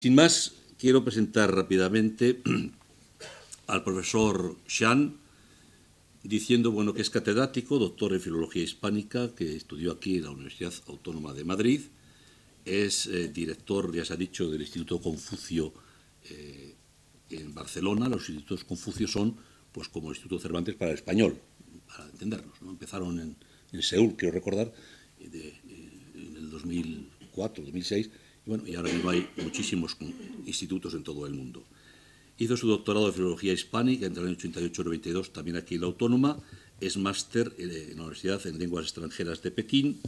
Sin más, quiero presentar rápidamente al profesor Chan, diciendo que es catedrático, doctor en Filología Hispánica, que estudió aquí en la Universidad Autónoma de Madrid, es director, ya se ha dicho, del Instituto Confucio en Barcelona. Los institutos Confucio son pues como el Instituto Cervantes para el español, para entendernos, ¿no? Empezaron en Seúl, quiero recordar, en el 2004, 2006, y ahora mismo hay muchísimos institutos en todo el mundo. Hizo su doctorado de Filología Hispánica entre el año 88 y 92, también aquí en la Autónoma. Es máster en la Universidad en Lenguas Extranjeras de Pekín.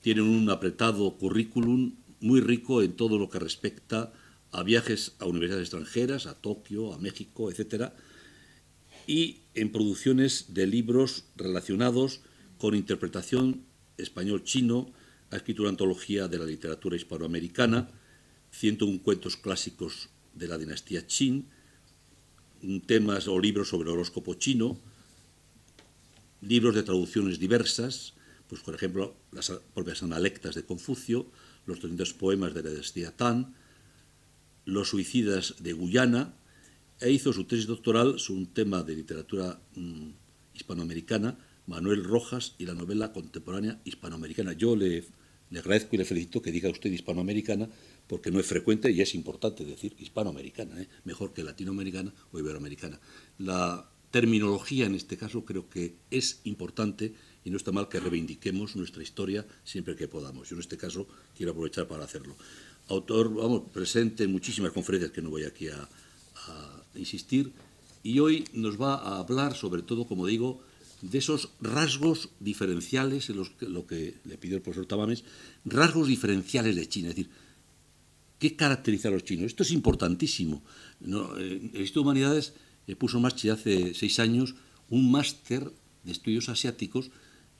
Tiene un apretado currículum muy rico en todo lo que respecta a viajes a universidades extranjeras, a Tokio, a México, etcétera, y en producciones de libros relacionados con interpretación español-chino. Ha escrito una antología de la literatura hispanoamericana, 101 cuentos clásicos de la dinastía Qin, temas o libros sobre el horóscopo chino, libros de traducciones diversas, pues por ejemplo las propias analectas de Confucio, los 300 poemas de la dinastía Tang, los suicidas de Guyana, e hizo su tesis doctoral sobre un tema de literatura hispanoamericana, Manuel Rojas y la novela contemporánea hispanoamericana. Yo le agradezco y le felicito que diga usted hispanoamericana, porque no es frecuente y es importante decir hispanoamericana, mejor que latinoamericana o iberoamericana. La terminología en este caso creo que es importante y no está mal que reivindiquemos nuestra historia siempre que podamos. Yo en este caso quiero aprovechar para hacerlo. Autor, presente en muchísimas conferencias que no voy aquí a insistir, y hoy nos va a hablar sobre todo, como digo, de esos rasgos diferenciales, en lo que le pidió el profesor Tamames, rasgos diferenciales de China, es decir, ¿qué caracteriza a los chinos? Esto es importantísimo. El Instituto de Humanidades puso en marcha hace 6 años un máster de estudios asiáticos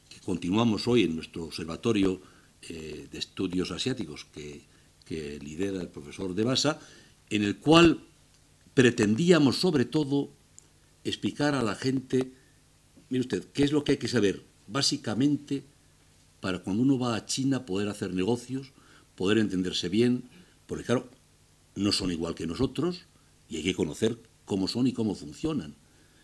que continuamos hoy en nuestro observatorio de estudios asiáticos que lidera el profesor De Basa, en el cual pretendíamos sobre todo explicar a la gente, mire usted, qué es lo que hay que saber básicamente para cuando uno va a China poder hacer negocios, poder entenderse bien, porque claro, no son igual que nosotros y hay que conocer cómo son y cómo funcionan.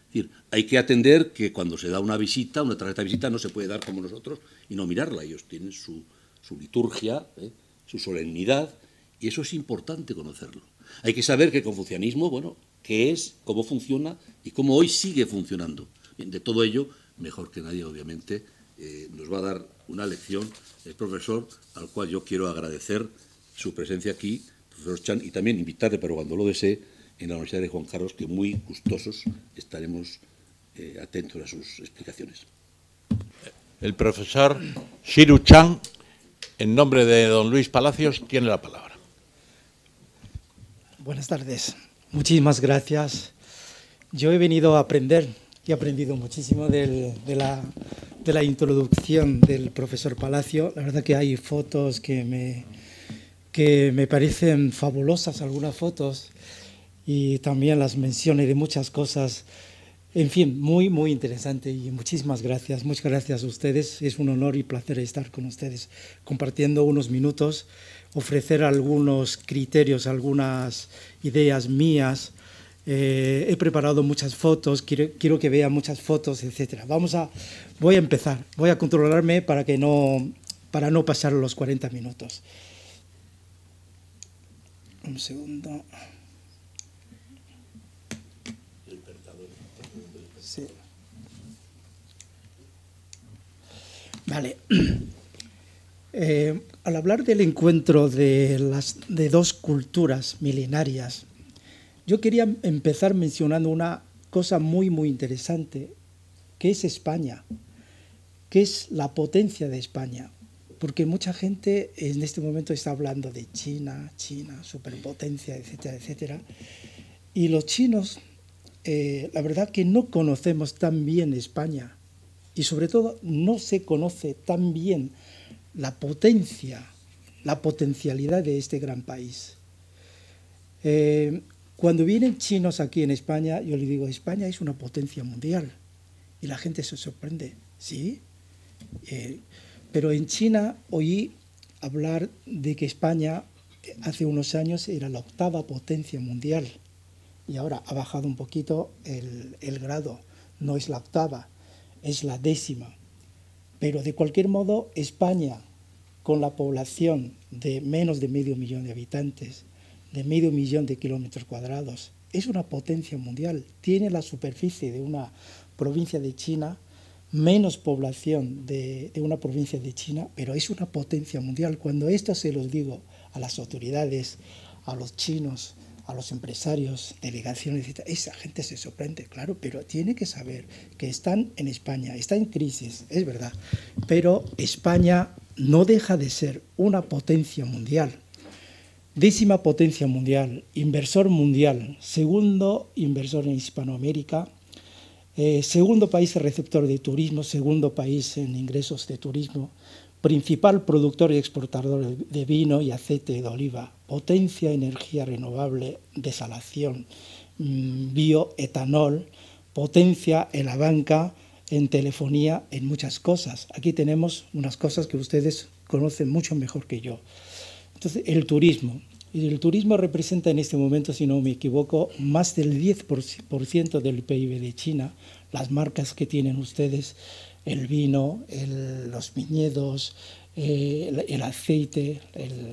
Es decir, hay que atender que cuando se da una visita, una tarjeta de visita no se puede dar como nosotros y no mirarla. Ellos tienen su liturgia, su solemnidad, y eso es importante conocerlo. Hay que saber que el confucianismo, qué es, cómo funciona y cómo hoy sigue funcionando. Bien, de todo ello, mejor que nadie, obviamente, nos va a dar una lección el profesor, al cual yo quiero agradecer su presencia aquí, profesor Chan, y también invitarle, pero cuando lo desee, en la Universidad de Juan Carlos, que muy gustosos estaremos atentos a sus explicaciones. El profesor Shiru Chan, en nombre de don Luis Palacios, tiene la palabra. Buenas tardes. Muchísimas gracias. Yo he venido a aprender y he aprendido muchísimo de la introducción del profesor Palacio. La verdad que hay fotos que me parecen fabulosas, algunas fotos, y también las menciones de muchas cosas. En fin, muy, muy interesante y muchísimas gracias. Muchas gracias a ustedes. Es un honor y placer estar con ustedes compartiendo unos minutos, ofrecer algunos criterios, algunas ideas mías. He preparado muchas fotos, quiero que vean muchas fotos, etc. Voy a empezar, voy a controlarme para no pasar los 40 minutos. Un segundo. Sí. Vale. Al hablar del encuentro de dos culturas milenarias, yo quería empezar mencionando una cosa muy, muy interesante, que es España, que es la potencia de España. Porque mucha gente en este momento está hablando de China, superpotencia, etcétera, etcétera. Y los chinos, la verdad que no conocemos tan bien España. Y sobre todo no se conoce tan bien la potencialidad de este gran país. Cuando vienen chinos aquí en España, yo les digo, España es una potencia mundial. Y la gente se sorprende, ¿sí? Pero en China oí hablar de que España hace unos años era la 8ª potencia mundial y ahora ha bajado un poquito el grado. No es la 8ª, es la 10ª. Pero de cualquier modo, España, con la población de menos de medio millón de habitantes, de medio millón de kilómetros cuadrados, es una potencia mundial. Tiene la superficie de una provincia de China, menos población de una provincia de China, pero es una potencia mundial. Cuando esto se los digo a las autoridades, a los chinos, a los empresarios, delegaciones, etc., esa gente se sorprende, claro, pero tiene que saber que están en España, está en crisis, es verdad, pero España no deja de ser una potencia mundial. 10ª potencia mundial, inversor mundial, segundo inversor en Hispanoamérica, segundo país receptor de turismo, segundo país en ingresos de turismo, principal productor y exportador de vino y aceite de oliva, potencia, energía renovable, desalación, bioetanol, potencia en la banca, en telefonía, en muchas cosas. Aquí tenemos unas cosas que ustedes conocen mucho mejor que yo. Entonces, el turismo. Y el turismo representa en este momento, si no me equivoco, más del 10% del PIB de China. Las marcas que tienen ustedes, el vino, los viñedos, el aceite,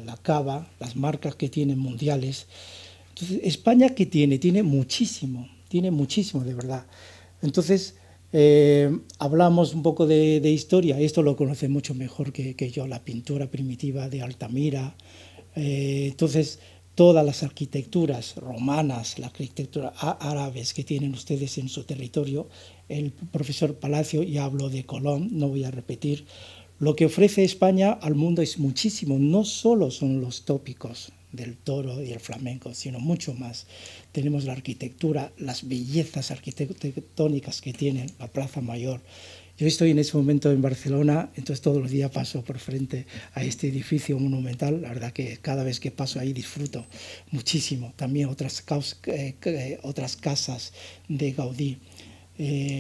la cava, las marcas que tienen mundiales. Entonces, España, ¿qué tiene? Tiene muchísimo de verdad. Entonces, hablamos un poco de historia, esto lo conoce mucho mejor que yo, la pintura primitiva de Altamira. Entonces, todas las arquitecturas romanas, la arquitectura árabes que tienen ustedes en su territorio, el profesor Palacio ya habló de Colón, no voy a repetir. Lo que ofrece España al mundo es muchísimo, no solo son los tópicos del toro y el flamenco, sino mucho más. Tenemos la arquitectura, las bellezas arquitectónicas que tiene la Plaza Mayor. Yo estoy en ese momento en Barcelona, entonces todos los días paso por frente a este edificio monumental. La verdad que cada vez que paso ahí disfruto muchísimo. También otras casas de Gaudí,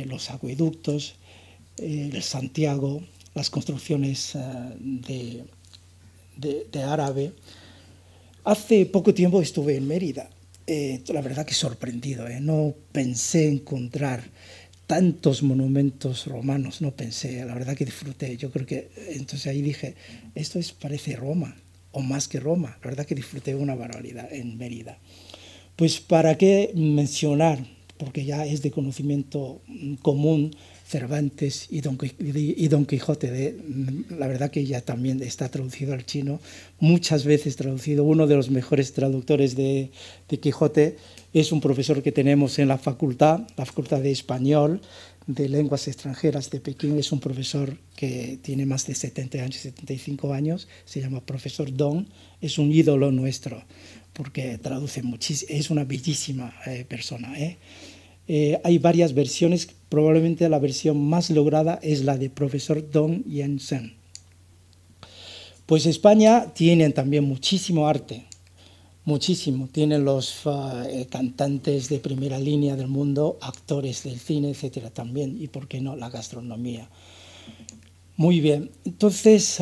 los acueductos, el Santiago, las construcciones de árabe. Hace poco tiempo estuve en Mérida. La verdad que sorprendido. No pensé encontrar tantos monumentos romanos, no pensé, la verdad que disfruté. Yo creo que entonces ahí dije, esto parece Roma, o más que Roma. La verdad que disfruté una barbaridad en Mérida. Pues para qué mencionar, porque ya es de conocimiento común, Cervantes y Don Quijote. La verdad que ya también está traducido al chino, muchas veces traducido. Uno de los mejores traductores de Quijote es un profesor que tenemos en la Facultad de Español, de Lenguas Extranjeras de Pekín. Es un profesor que tiene más de 70 años, 75 años, se llama profesor Dong, es un ídolo nuestro, porque traduce muchísimo, es una bellísima persona. Hay varias versiones, probablemente la versión más lograda es la de profesor Dong Yen-sen. Pues España tiene también muchísimo arte, muchísimo. Tienen los cantantes de primera línea del mundo, actores del cine, etcétera, también, y por qué no, la gastronomía. Muy bien, entonces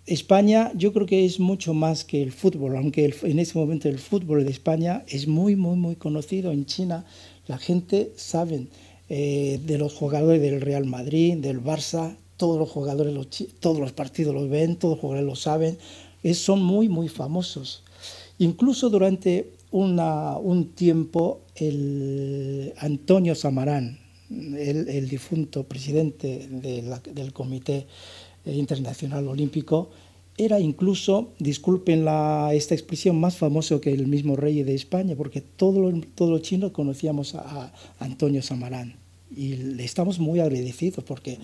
España yo creo que es mucho más que el fútbol, aunque en ese momento el fútbol de España es muy, muy, muy conocido en China. La gente sabe de los jugadores del Real Madrid, del Barça, todos los jugadores, todos los partidos los ven, todos los jugadores lo saben, son muy, muy famosos. Incluso durante un tiempo Antonio Samarán, el difunto presidente del Comité Internacional Olímpico, era incluso, disculpen esta expresión, más famoso que el mismo rey de España, porque todos los chinos conocíamos a Antonio Samarán y le estamos muy agradecidos porque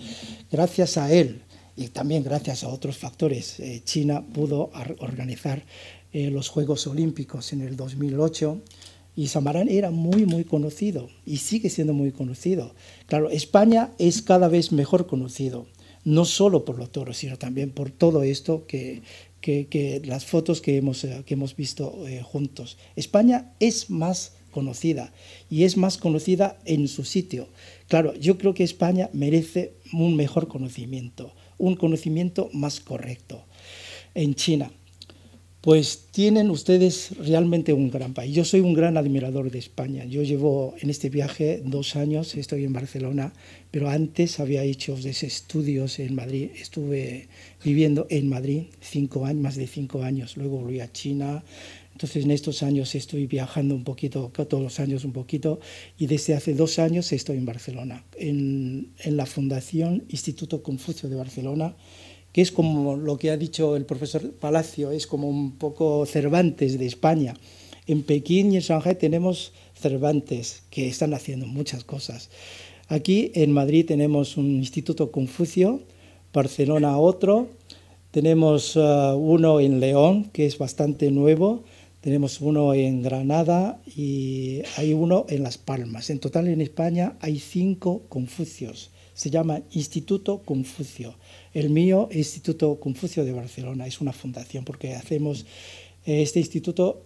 gracias a él y también gracias a otros factores, China pudo organizar los Juegos Olímpicos en el 2008 y Samarán era muy, muy conocido y sigue siendo muy conocido. Claro, España es cada vez mejor conocido, no solo por los toros, sino también por todo esto que las fotos que hemos visto juntos. España es más conocida y es más conocida en su sitio. Claro, yo creo que España merece un mejor conocimiento, un conocimiento más correcto. En China, Pues tienen ustedes realmente un gran país. Yo soy un gran admirador de España. Yo llevo en este viaje 2 años, estoy en Barcelona, pero antes había hecho estudios en Madrid. Estuve viviendo en Madrid 5 años, más de 5 años. Luego volví a China. Entonces en estos años estoy viajando un poquito, todos los años un poquito, y desde hace 2 años estoy en Barcelona, en la Fundación Instituto Confucio de Barcelona, que es como lo que ha dicho el profesor Palacio, es como un poco Cervantes de España. En Pekín y en Shanghái tenemos Cervantes, que están haciendo muchas cosas. Aquí en Madrid tenemos un Instituto Confucio, Barcelona otro, tenemos uno en León, que es bastante nuevo, tenemos uno en Granada y hay uno en Las Palmas. En total en España hay 5 Confucios. Se llama Instituto Confucio. El mío, Instituto Confucio de Barcelona, es una fundación porque hacemos, este instituto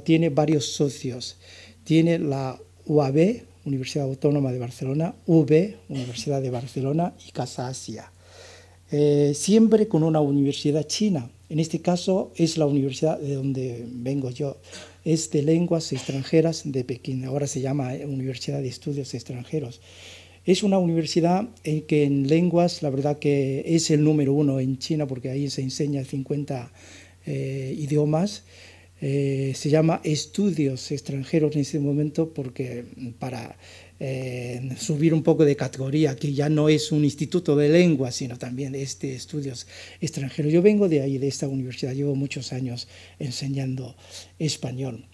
tiene varios socios. Tiene la UAB, Universidad Autónoma de Barcelona, UB, Universidad de Barcelona y Casa Asia. Siempre con una universidad china. En este caso es la universidad de donde vengo yo. Es de lenguas extranjeras de Pekín. Ahora se llama Universidad de Estudios Extranjeros. Es una universidad que en lenguas, la verdad que es el número 1 en China, porque ahí se enseña 50 idiomas. Se llama Estudios Extranjeros en este momento porque para subir un poco de categoría, que ya no es un instituto de lenguas, sino también estudios extranjeros. Yo vengo de ahí, de esta universidad, llevo muchos años enseñando español.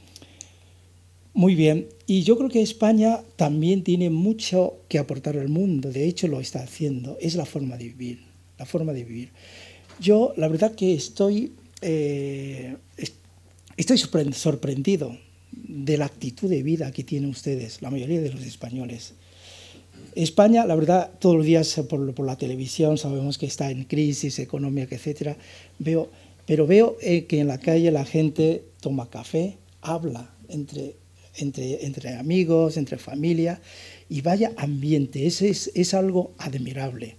Muy bien, y yo creo que España también tiene mucho que aportar al mundo, de hecho lo está haciendo, es la forma de vivir, la forma de vivir. Yo la verdad que estoy sorprendido de la actitud de vida que tienen ustedes, la mayoría de los españoles. España, la verdad, todos los días por la televisión sabemos que está en crisis económica, etcétera, pero veo que en la calle la gente toma café, habla entre amigos, entre familia, y vaya ambiente, es algo admirable.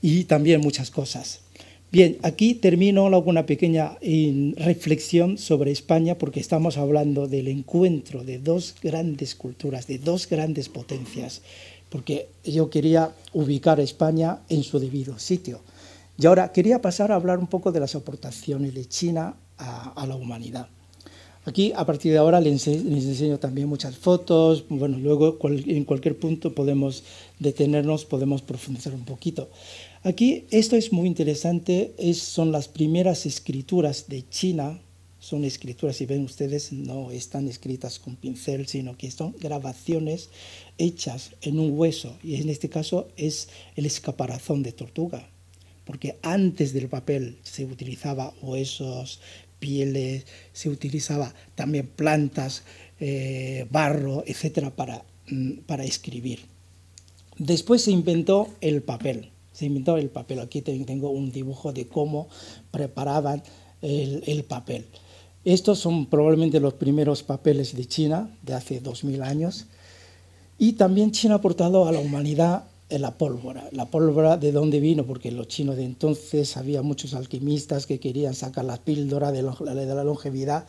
Y también muchas cosas. Bien, aquí termino una pequeña reflexión sobre España, porque estamos hablando del encuentro de 2 grandes culturas, de 2 grandes potencias, porque yo quería ubicar a España en su debido sitio. Y ahora quería pasar a hablar un poco de las aportaciones de China a la humanidad. Aquí, a partir de ahora, les enseño también muchas fotos. Bueno, luego en cualquier punto podemos detenernos, podemos profundizar un poquito. Aquí, esto es muy interesante, son las primeras escrituras de China. Son escrituras, si ven ustedes, no están escritas con pincel, sino que son grabaciones hechas en un hueso. Y en este caso es el escaparazón de tortuga, porque antes del papel se utilizaba huesos, pieles, se utilizaba también plantas, barro, etcétera, para escribir. Después se inventó el papel. Aquí tengo un dibujo de cómo preparaban el papel. Estos son probablemente los primeros papeles de China, de hace 2000 años. Y también China ha aportado a la humanidad la pólvora. La pólvora, ¿de dónde vino? Porque los chinos de entonces, había muchos alquimistas que querían sacar la píldora de la longevidad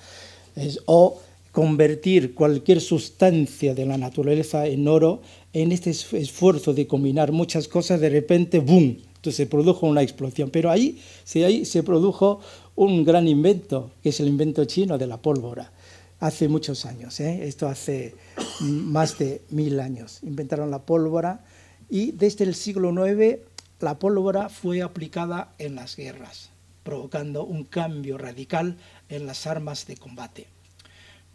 o convertir cualquier sustancia de la naturaleza en oro. En este esfuerzo de combinar muchas cosas, de repente, ¡boom!, entonces se produjo una explosión. Pero ahí se produjo un gran invento, que es el invento chino de la pólvora. Hace muchos años, esto hace más de 1000 años. Inventaron la pólvora y desde el siglo IX la pólvora fue aplicada en las guerras, provocando un cambio radical en las armas de combate.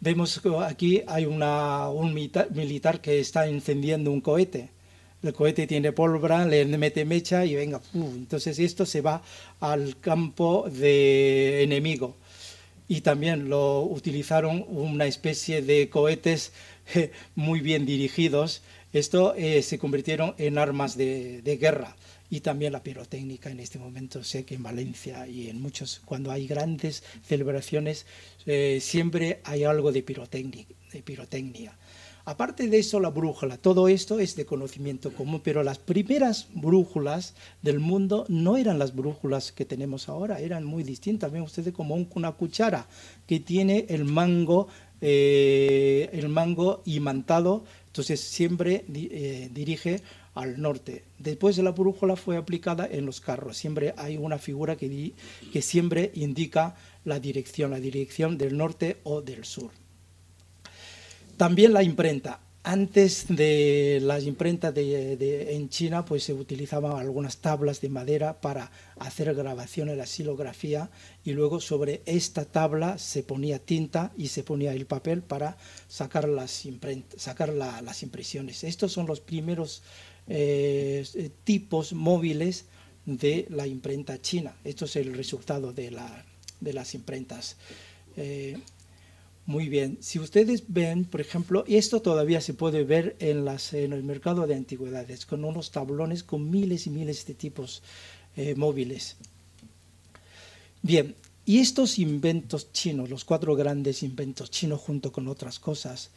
Vemos que aquí hay un militar que está encendiendo un cohete. El cohete tiene pólvora, le mete mecha y venga, entonces esto se va al campo de enemigo. Y también lo utilizaron una especie de cohetes muy bien dirigidos. Esto se convirtieron en armas de guerra. Y también la pirotécnica en este momento. Sé que en Valencia y en cuando hay grandes celebraciones, siempre hay algo de pirotecnia. Aparte de eso, la brújula, todo esto es de conocimiento común, pero las primeras brújulas del mundo no eran las brújulas que tenemos ahora, eran muy distintas. Ven ustedes como una cuchara que tiene el mango imantado, entonces siempre dirige al norte. Después de la brújula fue aplicada en los carros, siempre hay una figura que siempre indica la dirección del norte o del sur. También la imprenta. Antes de las imprentas en China, pues se utilizaban algunas tablas de madera para hacer grabaciones, la xilografía, y luego sobre esta tabla se ponía tinta y se ponía el papel para sacar las impresiones. Estos son los primeros tipos móviles de la imprenta china. Esto es el resultado de las imprentas. Muy bien, si ustedes ven, por ejemplo, esto todavía se puede ver en el mercado de antigüedades, con unos tablones con miles y miles de tipos móviles. Bien, y estos inventos chinos, los 4 grandes inventos chinos junto con otras cosas,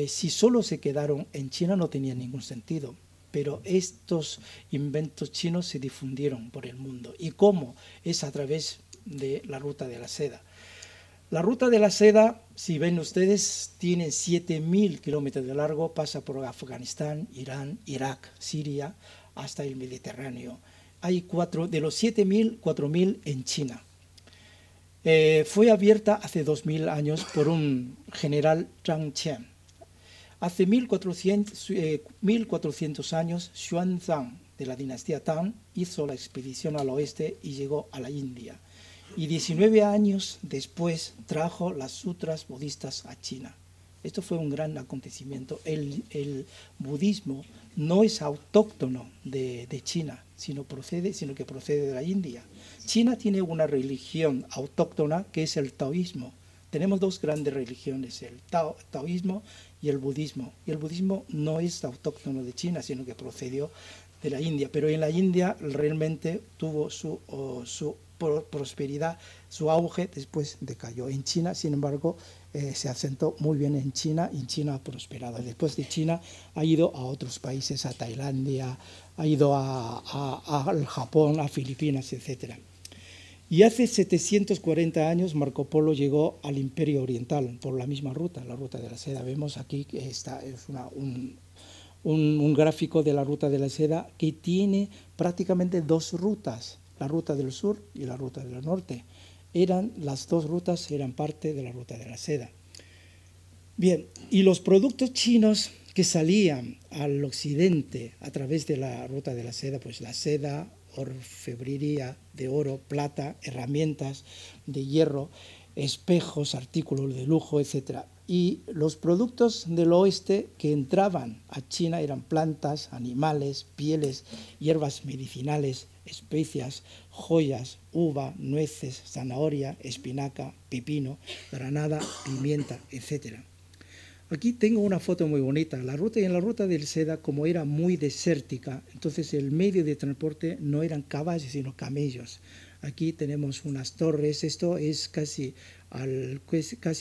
si solo se quedaron en China no tenía ningún sentido, pero estos inventos chinos se difundieron por el mundo. ¿Y cómo? Es a través de la ruta de la seda. La ruta de la seda, si ven ustedes, tiene 7.000 kilómetros de largo, pasa por Afganistán, Irán, Irak, Siria, hasta el Mediterráneo. Hay de los 7.000, 4.000 en China. Fue abierta hace 2.000 años por un general Zhang Qian. Hace 1.400 años, Xuanzang, de la dinastía Tang, hizo la expedición al oeste y llegó a la India. Y 19 años después trajo las sutras budistas a China. Esto fue un gran acontecimiento. El budismo no es autóctono de China, sino que procede de la India. China tiene una religión autóctona que es el taoísmo. Tenemos 2 grandes religiones, el taoísmo y el budismo. Y el budismo no es autóctono de China, sino que procedió de la India. Pero en la India realmente tuvo su prosperidad, su auge, después decayó. En China, sin embargo, se asentó muy bien en China, y en China ha prosperado. Después de China ha ido a otros países, a Tailandia, ha ido al Japón, a Filipinas, etc. Y hace 740 años Marco Polo llegó al Imperio Oriental por la misma ruta, la ruta de la seda. Vemos aquí que esta es un gráfico de la ruta de la seda que tiene prácticamente 2 rutas, la ruta del sur y la ruta del norte. Las 2 rutas eran parte de la ruta de la seda. Bien, y los productos chinos que salían al occidente a través de la ruta de la seda, pues la seda, orfebrería de oro, plata, herramientas de hierro, espejos, artículos de lujo, etc. Y los productos del oeste que entraban a China eran plantas, animales, pieles, hierbas medicinales, especias, joyas, uva, nueces, zanahoria, espinaca, pepino, granada, pimienta, etc. Aquí tengo una foto muy bonita. En la ruta de seda, como era muy desértica, entonces el medio de transporte no eran caballos, sino camellos. Aquí tenemos unas torres. Esto es casi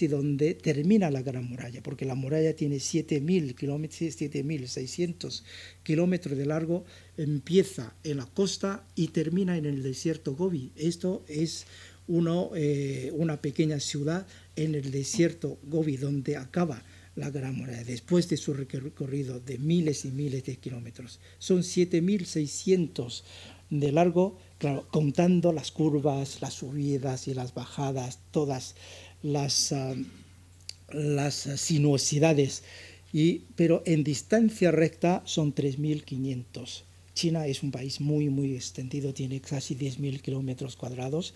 donde termina la Gran Muralla, porque la muralla tiene 7.000 kilómetros, 7.600 kilómetros de largo, empieza en la costa y termina en el desierto Gobi. Esto es una pequeña ciudad en el desierto Gobi, donde acaba la Gran Muralla, después de su recorrido de miles y miles de kilómetros. Son 7.600 de largo, claro, contando las curvas, las subidas y las bajadas, todas las sinuosidades, pero en distancia recta son 3.500. China es un país muy, muy extendido, tiene casi 10.000 kilómetros cuadrados.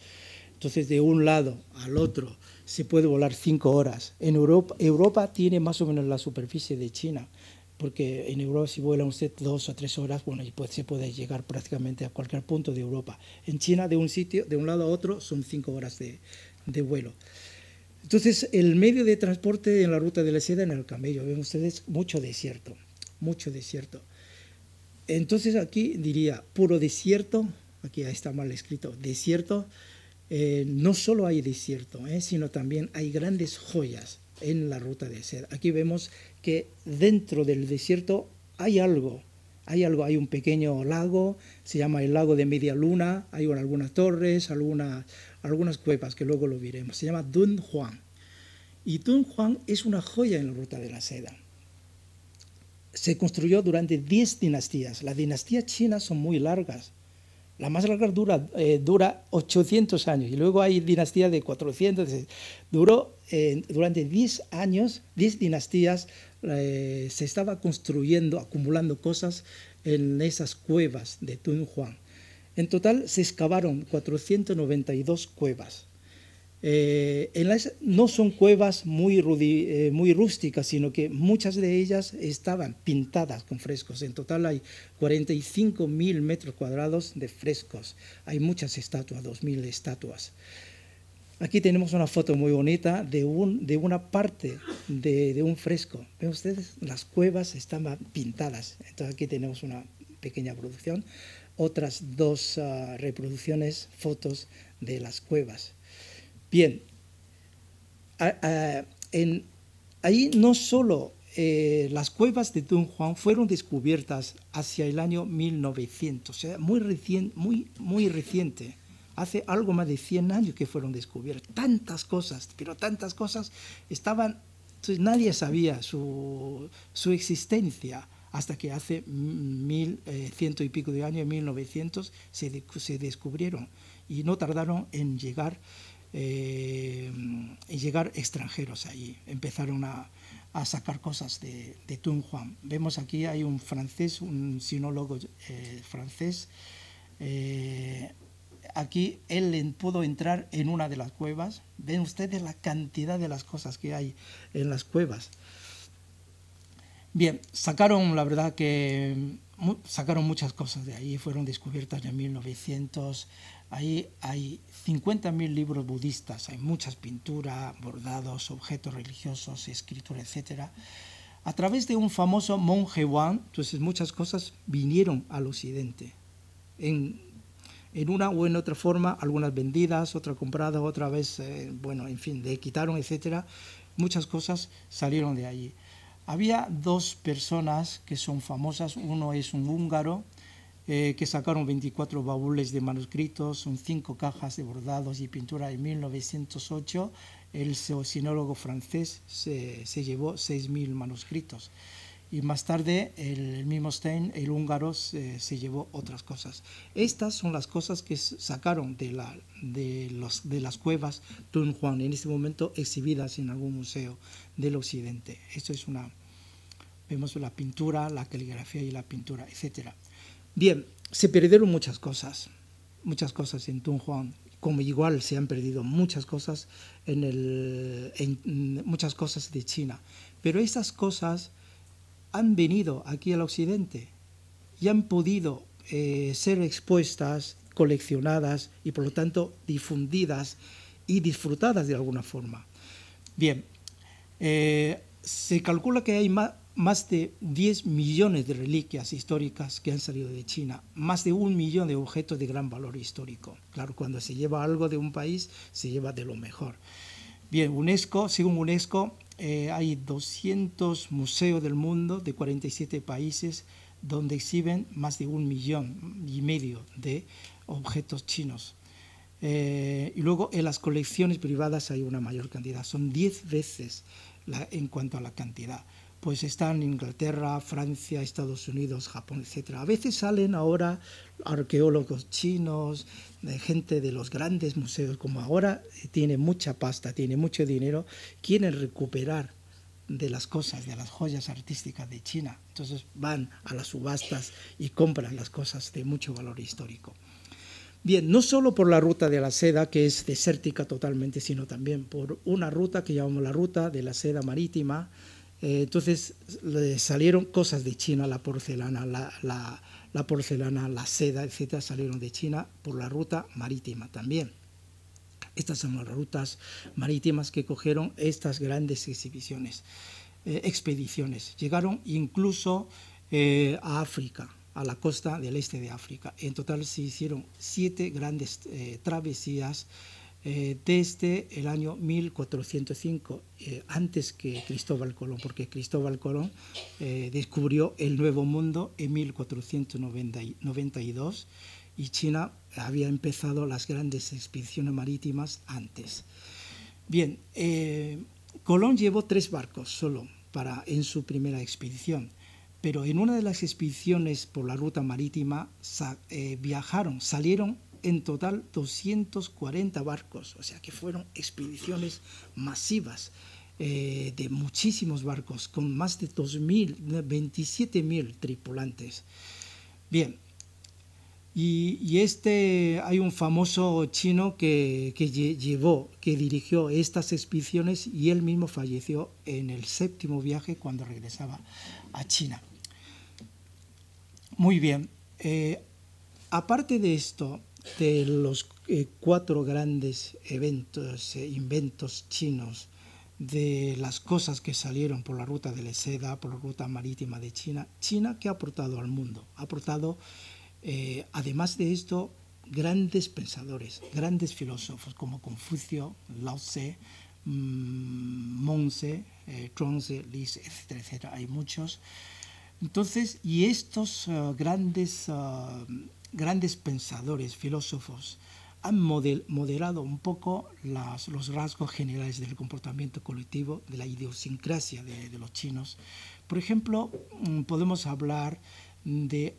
Entonces, de un lado al otro se puede volar 5 horas. En Europa tiene más o menos la superficie de China, porque en Europa si vuela usted 2 o 3 horas, bueno, se puede llegar prácticamente a cualquier punto de Europa. En China, de un lado a otro, son 5 horas de vuelo. Entonces, el medio de transporte en la ruta de la seda, en el camello, ven ustedes mucho desierto, mucho desierto. Entonces, aquí diría puro desierto, aquí está mal escrito, desierto. No solo hay desierto, sino también hay grandes joyas. en la ruta de seda. Aquí vemos que dentro del desierto hay algo, hay un pequeño lago, se llama el lago de Media Luna, hay algunas torres, algunas cuevas que luego lo veremos, se llama Dunhuang. Y Dunhuang es una joya en la ruta de la seda. Se construyó durante 10 dinastías. Las dinastías chinas son muy largas. La más larga dura 800 años y luego hay dinastías de 400. Duró durante 10 años, 10 dinastías, se estaba construyendo, acumulando cosas en esas cuevas de Dunhuang. En total se excavaron 492 cuevas. No son cuevas muy rústicas, sino que muchas de ellas estaban pintadas con frescos. En total hay 45.000 metros cuadrados de frescos. Hay muchas estatuas, 2.000 estatuas. Aquí tenemos una foto muy bonita de una parte de un fresco. ¿Ven ustedes? Las cuevas estaban pintadas. Entonces aquí tenemos una pequeña producción. Otras 2 reproducciones, fotos de las cuevas. Bien, ahí no solo las cuevas de Dunhuang fueron descubiertas hacia el año 1900, o sea, muy reciente, hace algo más de 100 años que fueron descubiertas. Tantas cosas, pero tantas cosas estaban, entonces nadie sabía su existencia hasta que hace 1100 y pico de años, en 1900, se descubrieron y no tardaron en llegar extranjeros allí. Empezaron a sacar cosas de Dunhuang. Vemos aquí hay un francés, un sinólogo francés. Aquí él pudo entrar en una de las cuevas. Ven ustedes la cantidad de las cosas que hay en las cuevas. Bien, la verdad que sacaron muchas cosas de ahí, fueron descubiertas en 1900. Ahí hay 50.000 libros budistas, hay muchas pinturas, bordados, objetos religiosos, escritura, etc. A través de un famoso monje Wang, entonces muchas cosas vinieron al occidente. En una u en otra forma, algunas vendidas, otras compradas, otra vez, en fin, le quitaron, etc. Muchas cosas salieron de allí. Había 2 personas que son famosas, uno es un húngaro, que sacaron 24 baúles de manuscritos, son 5 cajas de bordados y pintura en 1908. El sinólogo francés se llevó 6.000 manuscritos. Y más tarde el mismo Stein, el húngaro, se llevó otras cosas. Estas son las cosas que sacaron de las cuevas Dunhuang, en este momento exhibidas en algún museo del occidente. Esto es vemos la pintura, la caligrafía y la pintura, etc. Bien, se perdieron muchas cosas en Dunhuang, como igual se han perdido muchas cosas muchas cosas de China. Pero esas cosas han venido aquí al occidente y han podido ser expuestas, coleccionadas y por lo tanto difundidas y disfrutadas de alguna forma. Bien, se calcula que hay más de 10 millones de reliquias históricas que han salido de China, más de 1 millón de objetos de gran valor histórico. Claro, cuando se lleva algo de un país, se lleva de lo mejor. Bien, según UNESCO, hay 200 museos del mundo de 47 países donde exhiben más de 1,5 millones de objetos chinos. Y luego en las colecciones privadas hay una mayor cantidad, son 10 veces en cuanto a la cantidad. Pues están en Inglaterra, Francia, Estados Unidos, Japón, etc. A veces salen ahora arqueólogos chinos, gente de los grandes museos, como ahora tiene mucha pasta, tiene mucho dinero, quieren recuperar de las cosas, de las joyas artísticas de China. Entonces van a las subastas y compran las cosas de mucho valor histórico. Bien, no solo por la ruta de la seda, que es desértica totalmente, sino también por una ruta que llamamos la ruta de la seda marítima. Entonces salieron cosas de China, la porcelana, la seda, etcétera, salieron de China por la ruta marítima también. Estas son las rutas marítimas que cogieron estas grandes expediciones. Llegaron incluso a África, a la costa del este de África. En total se hicieron 7 grandes travesías desde el año 1405, antes que Cristóbal Colón, porque Cristóbal Colón descubrió el Nuevo Mundo en 1492 y China había empezado las grandes expediciones marítimas antes. Bien, Colón llevó 3 barcos solo en su primera expedición, pero en una de las expediciones por la ruta marítima salieron en total 240 barcos, o sea que fueron expediciones masivas de muchísimos barcos, con más de 27.000 tripulantes. Bien, y hay un famoso chino que dirigió estas expediciones y él mismo falleció en el 7º viaje cuando regresaba a China. Muy bien, aparte de esto, de los 4 grandes inventos chinos, de las cosas que salieron por la ruta de la seda, por la ruta marítima de China, ¿qué ha aportado al mundo? Ha aportado, además de esto, grandes pensadores, grandes filósofos como Confucio, Lao Tse, Monse, Chuang-Tzu, Lis, etcétera, etcétera. Hay muchos. Entonces, y estos grandes pensadores, filósofos, han modelado un poco los rasgos generales del comportamiento colectivo, de la idiosincrasia de los chinos. Por ejemplo, podemos hablar de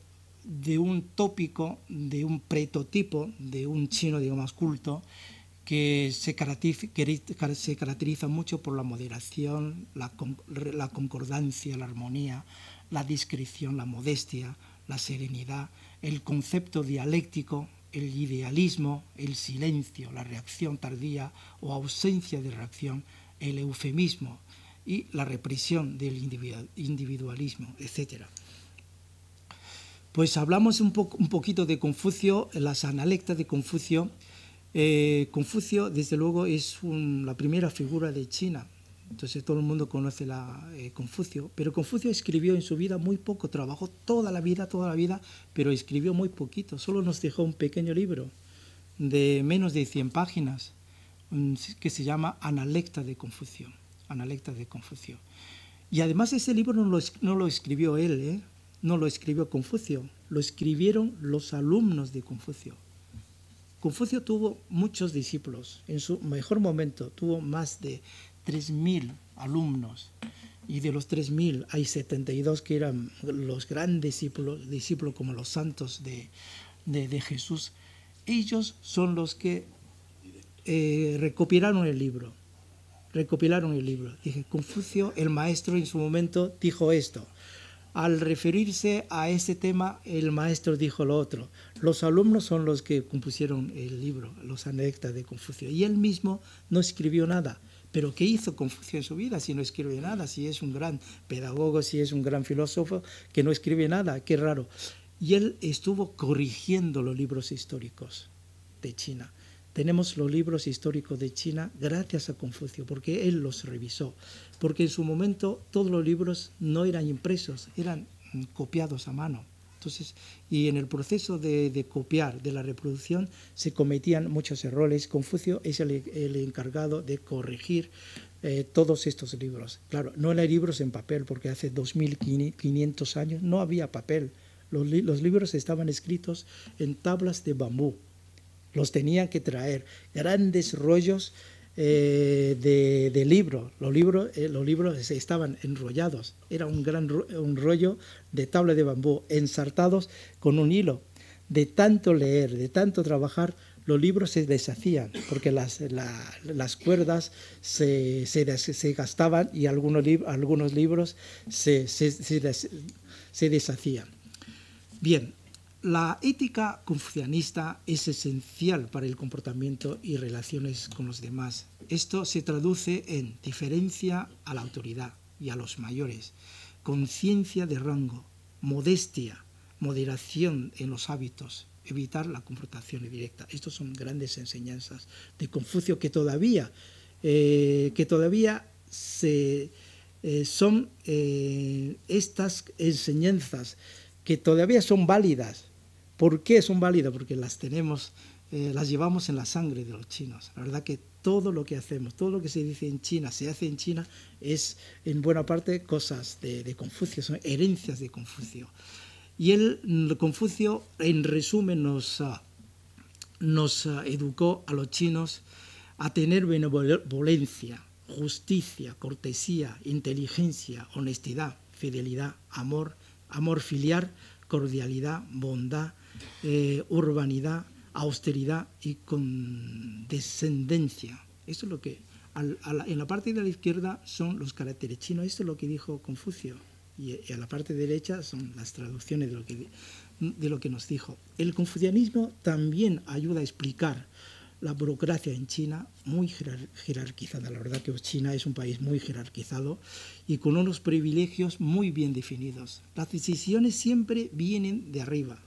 un tópico, de un prototipo de un chino, digamos, culto, que se caracteriza mucho por la moderación, la concordancia, la armonía, la discreción, la modestia, la serenidad, el concepto dialéctico, el idealismo, el silencio, la reacción tardía o ausencia de reacción, el eufemismo y la represión del individualismo, etc. Pues hablamos un poquito de Confucio, las analectas de Confucio. Confucio, desde luego, es la primera figura de China. Entonces todo el mundo conoce Confucio, pero Confucio escribió en su vida muy poco, trabajó toda la vida, pero escribió muy poquito. Solo nos dejó un pequeño libro de menos de 100 páginas que se llama Analecta de Confucio. Analecta de Confucio. Y además ese libro no lo escribió él, no lo escribió Confucio, lo escribieron los alumnos de Confucio. Confucio tuvo muchos discípulos. En su mejor momento tuvo más de 3.000 alumnos, y de los 3.000 hay 72 que eran los grandes discípulos como los santos de Jesús. Ellos son los que recopilaron el libro. Dije, Confucio, el maestro, en su momento dijo esto. Al referirse a ese tema, el maestro dijo lo otro. Los alumnos son los que compusieron el libro, los Analectas de Confucio. Y él mismo no escribió nada. Pero ¿qué hizo Confucio en su vida si no escribe nada? Si es un gran pedagogo, si es un gran filósofo, que no escribe nada, qué raro. Y él estuvo corrigiendo los libros históricos de China. Tenemos los libros históricos de China gracias a Confucio, porque él los revisó. Porque en su momento todos los libros no eran impresos, eran copiados a mano. Entonces, y en el proceso de copiar, de la reproducción, se cometían muchos errores. Confucio es el encargado de corregir todos estos libros. Claro, no eran libros en papel, porque hace 2.500 años no había papel. Los libros estaban escritos en tablas de bambú. Los tenían que traer grandes rollos de libros. Los libros estaban enrollados. Era un rollo de tabla de bambú, ensartados con un hilo. De tanto leer, de tanto trabajar, los libros se deshacían, porque las cuerdas se gastaban y algunos libros se deshacían. Bien. La ética confucianista es esencial para el comportamiento y relaciones con los demás. Esto se traduce en diferencia a la autoridad y a los mayores, conciencia de rango, modestia, moderación en los hábitos, evitar la confrontación directa. Estas son grandes enseñanzas de Confucio que todavía son estas enseñanzas que todavía son válidas. ¿Por qué son válidas? Porque las tenemos las llevamos en la sangre de los chinos. La verdad que todo lo que hacemos, todo lo que se dice en China, se hace en China, es en buena parte cosas de Confucio, son herencias de Confucio. Y Confucio, en resumen, nos educó a los chinos a tener benevolencia, justicia, cortesía, inteligencia, honestidad, fidelidad, amor filial, cordialidad, bondad, urbanidad, austeridad y condescendencia. Esto es lo que en la parte de la izquierda son los caracteres chinos. Esto es lo que dijo Confucio, y a la parte derecha son las traducciones de lo que nos dijo. El confucianismo también ayuda a explicar la burocracia en China, muy jerarquizada. La verdad que China es un país muy jerarquizado y con unos privilegios muy bien definidos. Las decisiones siempre vienen de arriba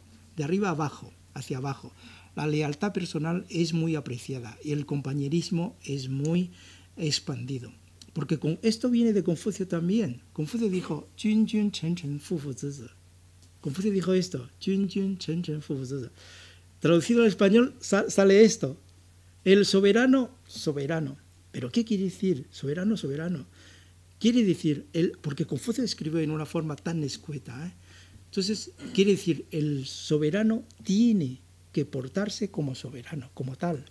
abajo, hacia abajo. La lealtad personal es muy apreciada y el compañerismo es muy expandido. Porque esto viene de Confucio también. Confucio dijo, Jun Jun Chen Chen Fu Fu Zi Zi. Confucio dijo esto, Jun Jun Chen Chen Fu Fu Zi Zi. Traducido al español sale esto, el soberano, soberano. ¿Pero qué quiere decir soberano, soberano? Quiere decir, porque Confucio escribió en una forma tan escueta, entonces quiere decir, el soberano tiene que portarse como soberano, como tal.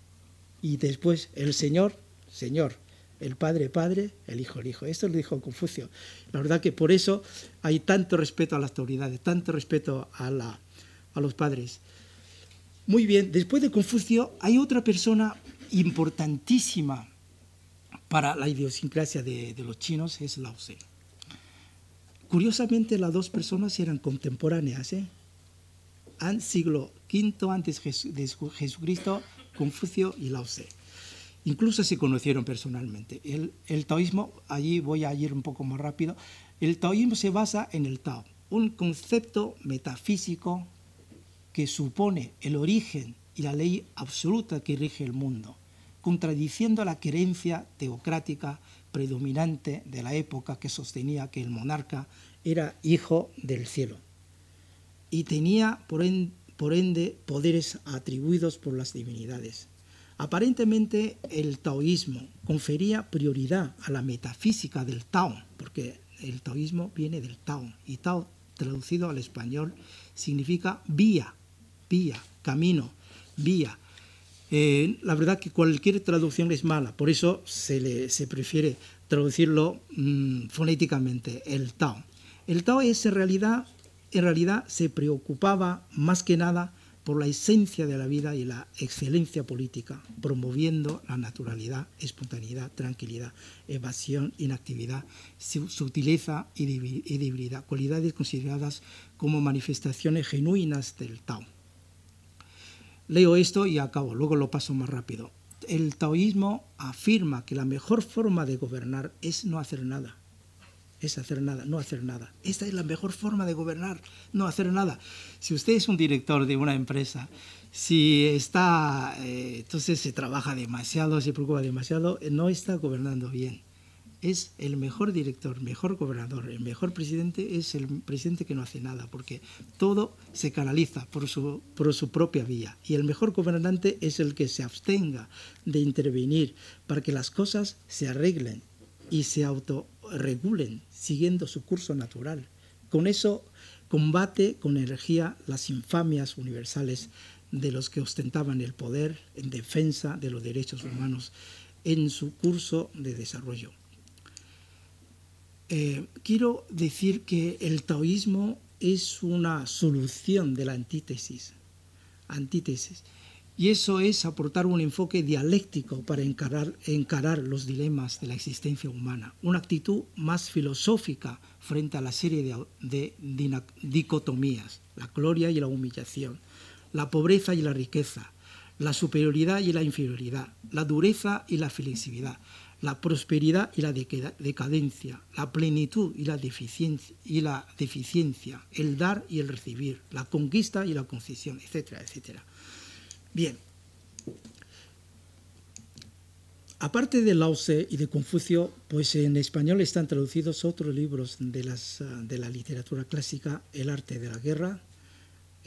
Y después el Señor, Señor. El Padre, Padre, el Hijo, el Hijo. Esto lo dijo Confucio. La verdad que por eso hay tanto respeto a las autoridades, tanto respeto a los padres. Muy bien, después de Confucio hay otra persona importantísima para la idiosincrasia de los chinos, es Lao Tse. Curiosamente, las dos personas eran contemporáneas, siglo V antes de Jesucristo, Confucio y Lao Tse. Incluso se conocieron personalmente. El taoísmo, allí voy a ir un poco más rápido, el taoísmo se basa en el Tao, un concepto metafísico que supone el origen y la ley absoluta que rige el mundo, contradiciendo la creencia teocrática predominante de la época que sostenía que el monarca era hijo del cielo y tenía, por ende, poderes atribuidos por las divinidades. Aparentemente el taoísmo confería prioridad a la metafísica del Tao, porque el taoísmo viene del Tao, y Tao, traducido al español, significa vía, camino, vía. La verdad que cualquier traducción es mala, por eso se prefiere traducirlo fonéticamente, el Tao. El Tao en realidad se preocupaba más que nada por la esencia de la vida y la excelencia política, promoviendo la naturalidad, espontaneidad, tranquilidad, evasión, inactividad, sutileza y debilidad, cualidades consideradas como manifestaciones genuinas del Tao. Leo esto y acabo, luego lo paso más rápido. El taoísmo afirma que la mejor forma de gobernar es no hacer nada. Es hacer nada, no hacer nada. Esta es la mejor forma de gobernar, no hacer nada. Si usted es un director de una empresa, si entonces se trabaja demasiado, se preocupa demasiado, no está gobernando bien. Es el mejor director, mejor gobernador, el mejor presidente es el presidente que no hace nada, porque todo se canaliza por su propia vía. Y el mejor gobernante es el que se abstenga de intervenir para que las cosas se arreglen y se autorregulen siguiendo su curso natural. Con eso combate con energía las infamias universales de los que ostentaban el poder en defensa de los derechos humanos en su curso de desarrollo. Quiero decir que el taoísmo es una solución de la antítesis. Y eso es aportar un enfoque dialéctico para encarar los dilemas de la existencia humana, una actitud más filosófica frente a la serie de dicotomías, la gloria y la humillación, la pobreza y la riqueza, la superioridad y la inferioridad, la dureza y la flexibilidad, la prosperidad y la decadencia, la plenitud y la deficiencia, el dar y el recibir, la conquista y la concesión, etcétera, etcétera. Bien, aparte de Lao Tse y de Confucio, pues en español están traducidos otros libros de la literatura clásica, El arte de la guerra,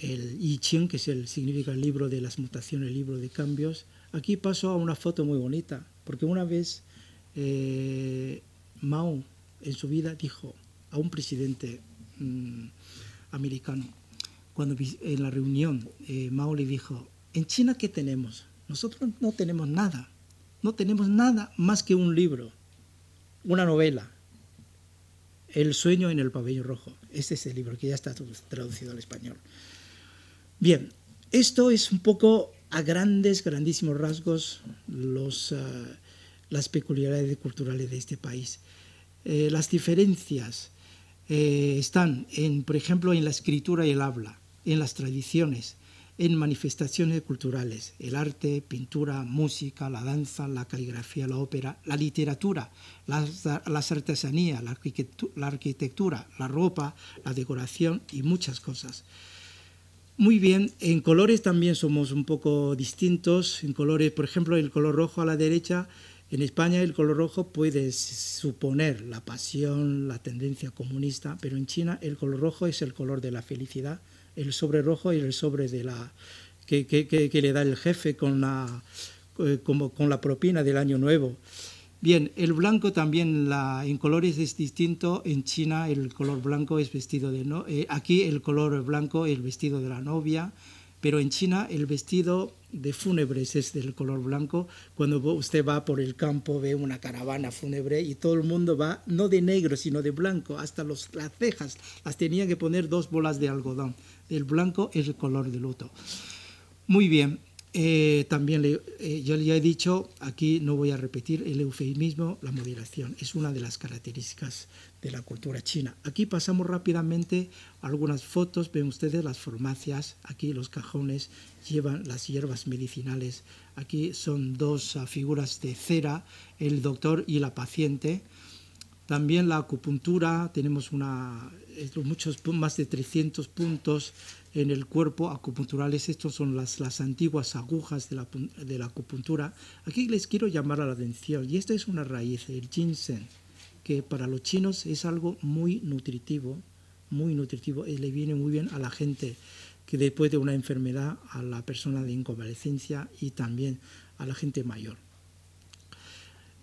el I Ching, que significa el libro de las mutaciones, el libro de cambios. Aquí paso a una foto muy bonita, porque una vez Mao en su vida dijo a un presidente americano, cuando en la reunión Mao le dijo: en China, ¿qué tenemos? Nosotros no tenemos nada más que un libro, una novela, El sueño en el pabellón rojo. Este es el libro que ya está traducido al español. Bien, esto es un poco a grandísimos rasgos las peculiaridades culturales de este país. Las diferencias están, por ejemplo, en la escritura y el habla, en las tradiciones, en manifestaciones culturales, el arte, pintura, música, la danza, la caligrafía, la ópera, la literatura, las artesanías, la arquitectura, la ropa, la decoración y muchas cosas. Muy bien, en colores también somos un poco distintos. En colores, por ejemplo, el color rojo a la derecha, en España el color rojo puede suponer la pasión, la tendencia comunista, pero en China el color rojo es el color de la felicidad, el sobre rojo y el sobre de que le da el jefe con la propina del año nuevo. Bien, el blanco también en colores es distinto. En China el color blanco es vestido de aquí el color blanco es el vestido de la novia, pero en China el vestido de fúnebres es del color blanco. Cuando usted va por el campo ve una caravana fúnebre y todo el mundo va no de negro sino de blanco, hasta las cejas las tenían que poner 2 bolas de algodón. El blanco es el color de luto. Muy bien. También yo ya he dicho, aquí no voy a repetir, el eufemismo, la moderación, es una de las características de la cultura china. Aquí pasamos rápidamente a algunas fotos, ven ustedes las farmacias, aquí los cajones llevan las hierbas medicinales, aquí son 2 figuras de cera, el doctor y la paciente. También la acupuntura, tenemos más de 300 puntos en el cuerpo acupunturales. Estos son las antiguas agujas de la acupuntura. Aquí les quiero llamar a la atención, y esta es una raíz, el ginseng, que para los chinos es algo muy nutritivo, y le viene muy bien a la gente que después de una enfermedad, a la persona de inconvalescencia y también a la gente mayor.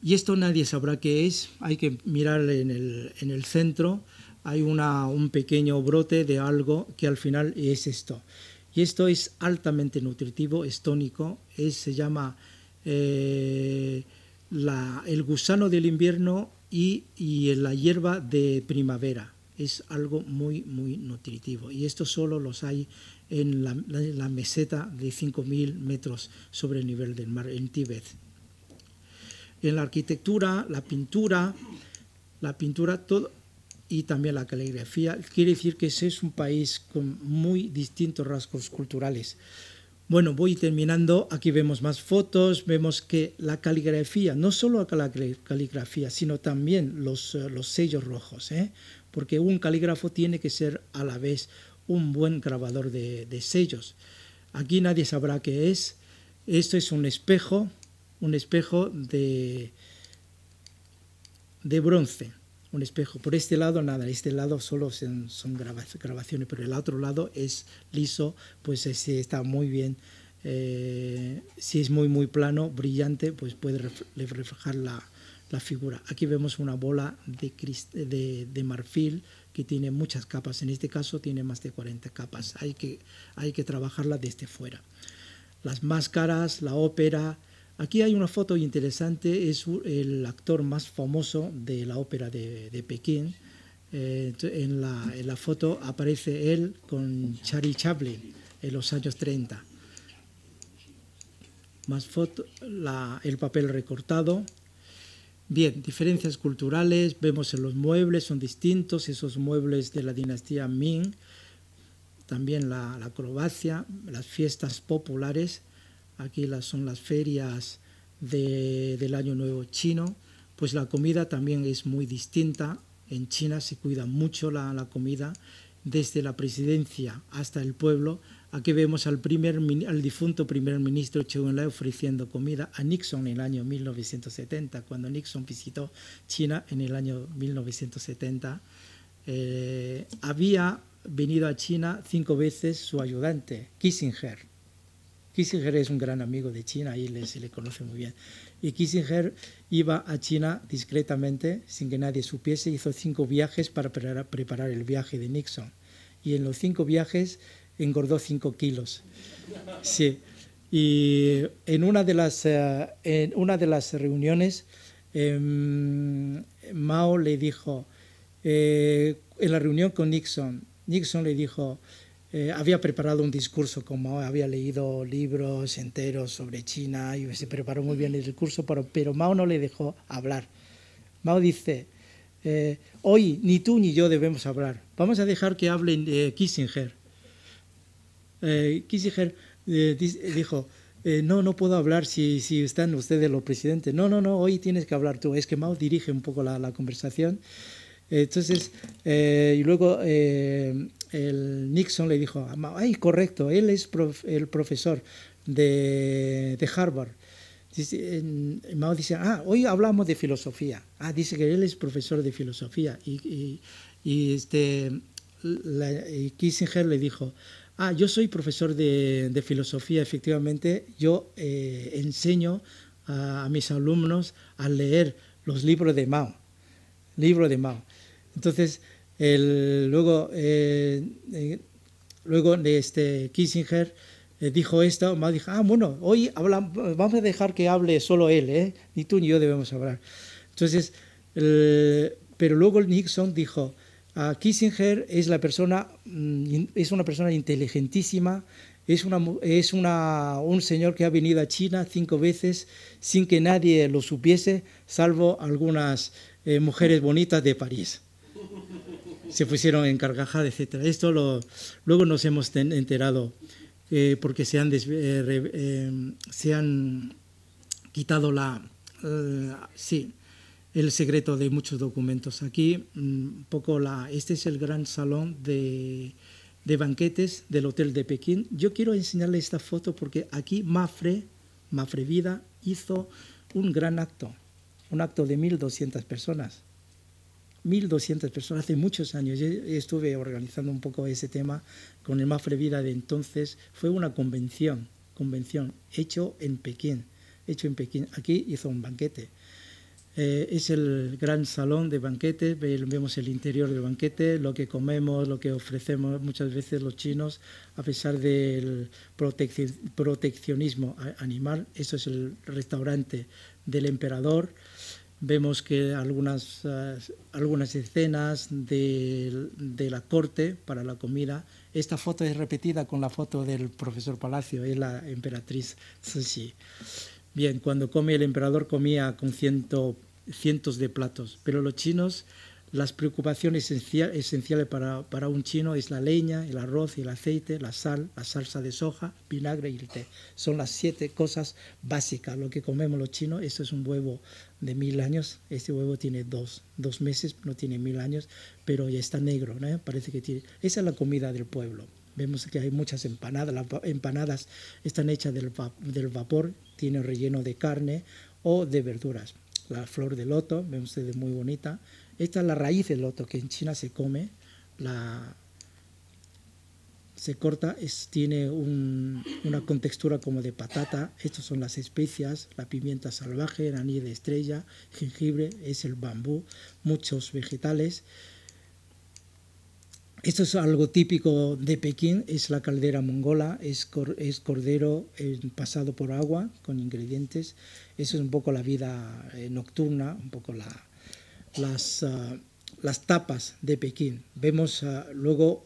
Y esto nadie sabrá qué es, hay que mirar en el centro, hay un pequeño brote de algo que al final es esto. Y esto es altamente nutritivo, es tónico, se llama el gusano del invierno y la hierba de primavera. Es algo muy nutritivo. Y esto solo los hay en la meseta de 5.000 metros sobre el nivel del mar, en Tíbet. En la arquitectura, la pintura, todo, y también la caligrafía. Quiere decir que ese es un país con muy distintos rasgos culturales. Bueno, voy terminando. Aquí vemos más fotos. Vemos que la caligrafía, no solo la caligrafía, sino también los sellos rojos, porque un calígrafo tiene que ser a la vez un buen grabador de sellos. Aquí nadie sabrá qué es. Esto es un espejo de bronce, un espejo. Por este lado nada, este lado solo son grabaciones, pero el otro lado es liso, pues está muy bien. Si es muy plano, brillante, pues puede reflejar la figura. Aquí vemos una bola de marfil que tiene muchas capas, en este caso tiene más de 40 capas, hay que trabajarla desde fuera. Las máscaras, la ópera. Aquí hay una foto interesante, es el actor más famoso de la ópera de Pekín. En la foto aparece él con Charlie Chaplin en los años 30. Más fotos, el papel recortado. Bien, diferencias culturales, vemos en los muebles, son distintos, esos muebles de la dinastía Ming. También la acrobacia, las fiestas populares. Aquí son las ferias del Año Nuevo chino. Pues la comida también es muy distinta. En China se cuida mucho la comida, desde la presidencia hasta el pueblo. Aquí vemos al difunto primer ministro Zhou Enlai ofreciendo comida a Nixon en el año 1970, cuando Nixon visitó China en el año 1970. Había venido a China 5 veces su ayudante, Kissinger. Kissinger es un gran amigo de China, ahí se le conoce muy bien. Y Kissinger iba a China discretamente, sin que nadie supiese, hizo 5 viajes para preparar el viaje de Nixon. Y en los 5 viajes engordó 5 kilos. Sí. Y en una de las reuniones, Mao le dijo, en la reunión con Nixon le dijo, había preparado un discurso, como había leído libros enteros sobre China y se preparó muy bien el discurso, pero Mao no le dejó hablar. Mao dice, hoy ni tú ni yo debemos hablar, vamos a dejar que hable Kissinger. Kissinger dijo, no puedo hablar si están ustedes los presidentes. No, hoy tienes que hablar tú. Es que Mao dirige un poco la conversación. Entonces, y luego el Nixon le dijo a Mao, ay, correcto, él es el profesor de Harvard. Mao dice, hoy hablamos de filosofía. Dice que él es profesor de filosofía. Y Kissinger le dijo, yo soy profesor de filosofía, efectivamente. Yo enseño a mis alumnos a leer los libros de Mao. Entonces, luego Kissinger dijo esto, Mao dijo, bueno, hoy vamos a dejar que hable solo él, ni tú ni yo debemos hablar. Entonces, pero luego Nixon dijo, Kissinger es una persona inteligentísima, es un señor que ha venido a China 5 veces sin que nadie lo supiese, salvo algunas mujeres bonitas de París. Se pusieron en carcajadas, etc. Esto luego nos hemos enterado porque se han quitado el secreto de muchos documentos. Aquí este es el gran salón de banquetes del Hotel de Pekín. Yo quiero enseñarle esta foto porque aquí Mafre Vida hizo un gran acto, un acto de 1.200 personas. 1.200 personas, hace muchos años. Yo estuve organizando un poco ese tema con el Mafre Vida de entonces. Fue una convención hecho en Pekín. Aquí hizo un banquete. Es el gran salón de banquetes, vemos el interior del banquete, lo que comemos, lo que ofrecemos muchas veces los chinos, a pesar del proteccionismo animal. Eso es el restaurante del emperador. Vemos que algunas escenas de la corte para la comida. Esta foto es repetida con la foto del profesor Palacio, es la emperatriz Cixi. Bien, cuando come el emperador comía con cientos de platos, pero los chinos, las preocupaciones esenciales para un chino es la leña, el arroz, el aceite, la sal, la salsa de soja, vinagre y el té. Son las 7 cosas básicas, lo que comemos los chinos. Esto es un huevo de 1000 años, este huevo tiene 2 meses, no tiene 1000 años, pero ya está negro, ¿no? Parece que tiene. Esa es la comida del pueblo. Vemos que hay muchas empanadas, las empanadas están hechas del vapor, tienen relleno de carne o de verduras. La flor de loto, vemos ustedes, muy bonita. Esta es la raíz del loto que en China se come, se corta, tiene una contextura como de patata. Estas son las especias, la pimienta salvaje, el anís de estrella, jengibre, es el bambú, muchos vegetales. Esto es algo típico de Pekín, es la caldera mongola, es cordero pasado por agua con ingredientes. Eso es un poco la vida nocturna, un poco las tapas de Pekín. Vemos luego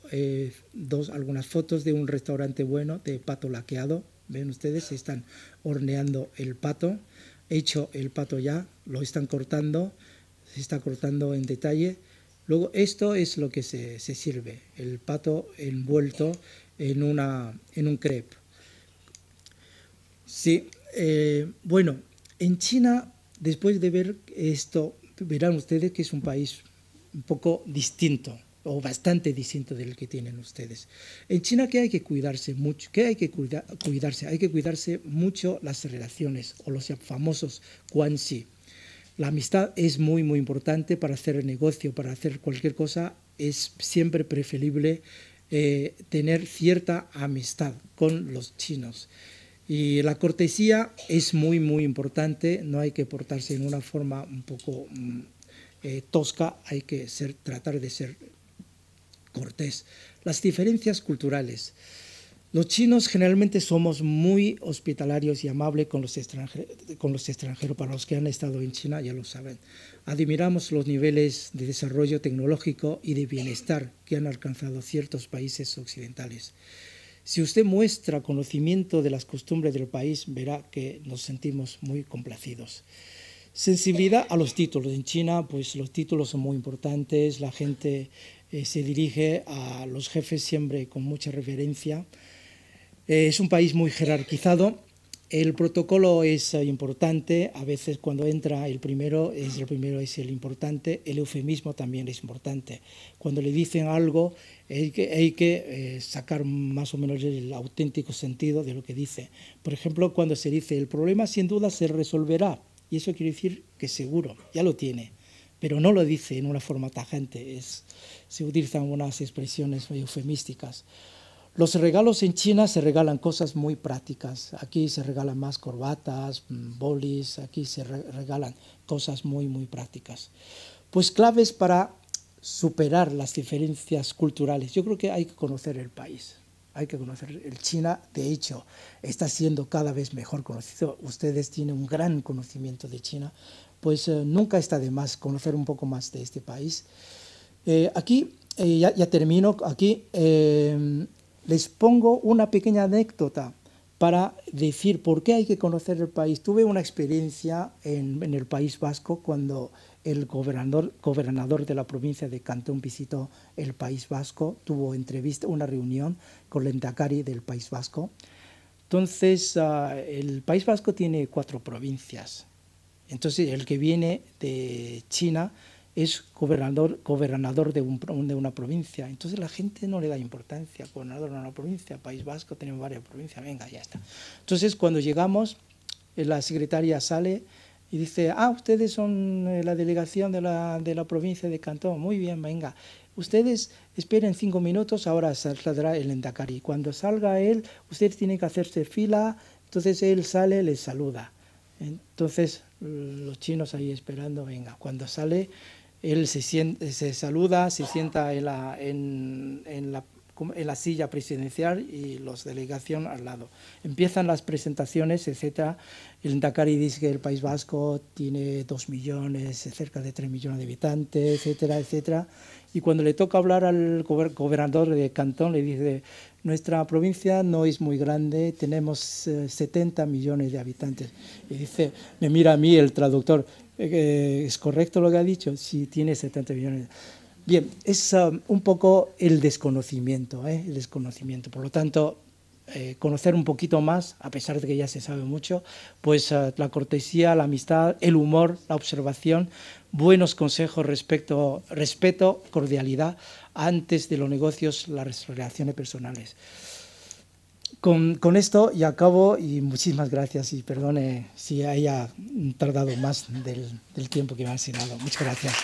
algunas fotos de un restaurante bueno de pato laqueado. Ven ustedes, se están horneando el pato, hecho el pato ya, lo están cortando, se está cortando en detalle. Luego esto es lo que se sirve, el pato envuelto en un crepe. Sí, bueno, en China, después de ver esto, verán ustedes que es un país un poco distinto, o bastante distinto del que tienen ustedes. En China, ¿qué hay que cuidarse mucho? ¿Qué hay que cuidarse? Hay que cuidarse mucho las relaciones, o los famosos guanxi. La amistad es muy, muy importante para hacer el negocio, para hacer cualquier cosa. Es siempre preferible tener cierta amistad con los chinos. Y la cortesía es muy, muy importante, no hay que portarse en una forma un poco tosca, hay que tratar de ser cortés. Las diferencias culturales. Los chinos generalmente somos muy hospitalarios y amables con los extranjeros. Para los que han estado en China ya lo saben. Admiramos los niveles de desarrollo tecnológico y de bienestar que han alcanzado ciertos países occidentales. Si usted muestra conocimiento de las costumbres del país, verá que nos sentimos muy complacidos. Sensibilidad a los títulos. En China, pues los títulos son muy importantes, la gente se dirige a los jefes siempre con mucha reverencia. Es un país muy jerarquizado. El protocolo es importante. A veces cuando entra el primero es el importante. El eufemismo también es importante. Cuando le dicen algo hay que sacar más o menos el auténtico sentido de lo que dice. Por ejemplo, cuando se dice el problema sin duda se resolverá. Y eso quiere decir que seguro, ya lo tiene. Pero no lo dice en una forma tajante. Se utilizan unas expresiones eufemísticas. Los regalos en China se regalan cosas muy prácticas. Aquí se regalan más corbatas, bolis, aquí se regalan cosas muy, muy prácticas. Pues claves para superar las diferencias culturales. Yo creo que hay que conocer el país. Hay que conocer el China. De hecho, está siendo cada vez mejor conocido. Ustedes tienen un gran conocimiento de China. Pues nunca está de más conocer un poco más de este país. Aquí, ya termino. Aquí les pongo una pequeña anécdota para decir por qué hay que conocer el país. Tuve una experiencia en el País Vasco cuando el gobernador de la provincia de Cantón visitó el País Vasco, tuvo una reunión con el Lehendakari del País Vasco. Entonces, el País Vasco tiene 4 provincias. Entonces, el que viene de China es gobernador de una provincia. Entonces la gente no le da importancia. Gobernador de una provincia, País Vasco, tenemos varias provincias, venga, ya está. Entonces cuando llegamos, la secretaria sale y dice, ustedes son la delegación de la provincia de Cantón, muy bien, venga. Ustedes esperen 5 minutos, ahora saldrá el Lehendakari. Cuando salga él, ustedes tienen que hacerse fila, entonces él sale, les saluda. Entonces los chinos ahí esperando, venga, cuando sale él se saluda, se sienta en la silla presidencial y los delegación al lado. Empiezan las presentaciones, etc. El Lehendakari dice que el País Vasco tiene 2 millones, cerca de 3 millones de habitantes, etcétera, etcétera. Y cuando le toca hablar al gobernador de Cantón, le dice, nuestra provincia no es muy grande, tenemos 70 millones de habitantes. Y dice, me mira a mí el traductor, ¿es correcto lo que ha dicho? Sí, tiene 70 millones. Bien, es un poco el desconocimiento, el desconocimiento. Por lo tanto, conocer un poquito más, a pesar de que ya se sabe mucho, pues la cortesía, la amistad, el humor, la observación, buenos consejos, respeto, cordialidad, antes de los negocios, las relaciones personales. Con esto ya acabo y muchísimas gracias y perdone si haya tardado más del tiempo que me ha asignado. Muchas gracias.